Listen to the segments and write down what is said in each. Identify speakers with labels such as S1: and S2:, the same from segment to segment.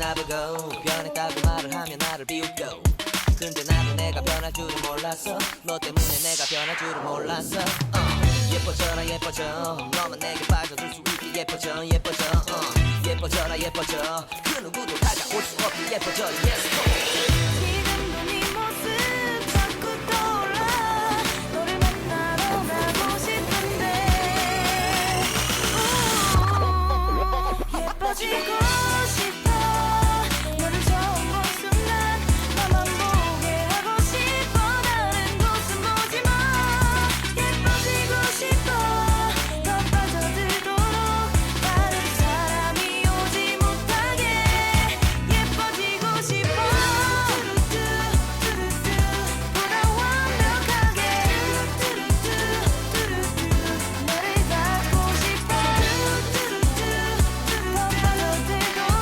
S1: 나보고 변했다고 말을 하면 나를 비웃고 근데 나도 내가 변할 줄은 몰랐어 너 때문에 내가 변할 줄은 몰랐어 예뻐져라 예뻐져 너만 내게 빠져들 수 있게 예뻐져 예뻐져 예뻐져라 예뻐져 그 누구도 다가올 수 없게 예뻐져 yes
S2: 지금도 네 모습 자꾸 떠올라 너를 만나러 가고 싶은데 예뻐지고 싶어 너를 처음 본 순간 나만 보게 하고 싶어 다른 곳은 보지마 예뻐지고 싶어 더 빠져들도록 다른 사람이 오지 못하게 예뻐지고 싶어 보다 완벽하게 너를 갖고 싶어 더 빠져들도록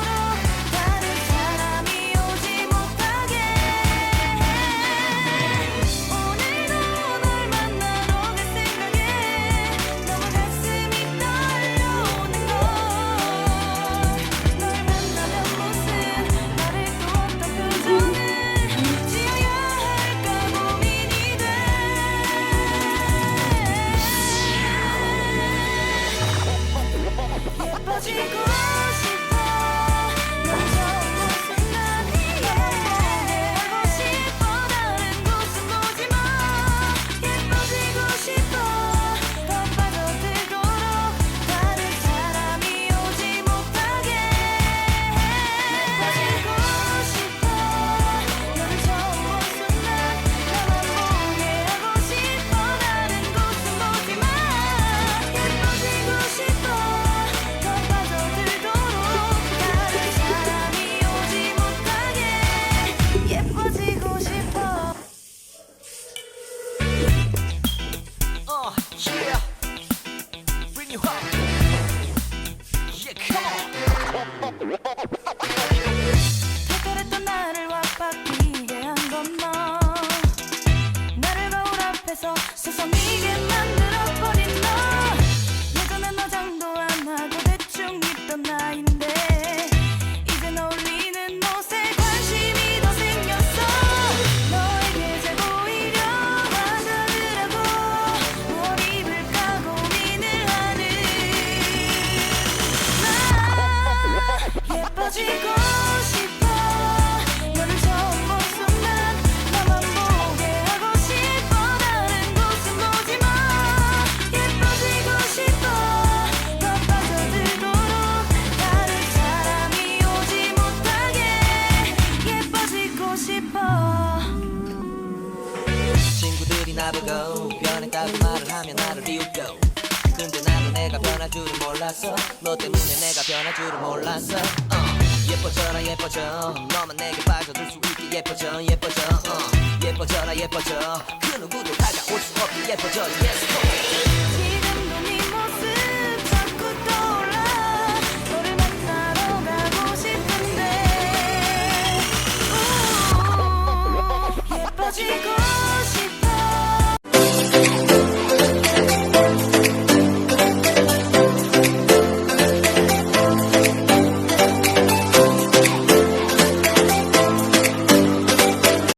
S2: 다른 사람이 오지 못하게 오늘도 널 만나러 갈 생각에 너무 가슴이 떨려오는 걸 널 만나면 무슨 말을 또 어떤 표정을 지어야 할까 고민이 돼 예뻐지고 싶어 널 처음 본 순간 너만 보게 하고 싶어 다른 곳은 보지마 예뻐지고 싶어 더 빠져들도록 다른 사람이 오지 못하게 예뻐지고 싶어 너를 처음 본 순간 너만 보게 하고 싶어 다른 곳은 보지마 예뻐지고 싶어 더 빠져들도록 다른 사람이 오지 못하게 예뻐지고 싶어
S1: yeah bring you home yeah come on
S2: 특별했던 나를 와바뀌게 한 건 너 나를 거울 앞에서 서성이게 만들어버린 너 예전엔 화장도 안 하고 대충 입던 나인데 이젠 어울리는 옷에 관심이 더 생겼어 너에게 잘 보이려 하더라고 뭘 입을까 고민을 하는 나 예뻐지고 싶어 너를 처음 본 순간 너만 보게 하고 싶어 다른 곳은 보지마 예뻐지고 싶어 더 빠져들도록 다른 사람이 오지 못하게 예뻐지고 싶어
S1: 친구들이 나보고 변했다고 말을 하면 나를 비웃고 근데 나도 내가 변할 줄은 몰랐어 너 때문에 내가 변할 줄은 몰랐어 예뻐져라 예뻐져 너만 내게 빠져들 수 있게 예뻐져 예뻐져 예뻐져라 예뻐져 그 누구도 다가올 수 없게 예뻐져 yes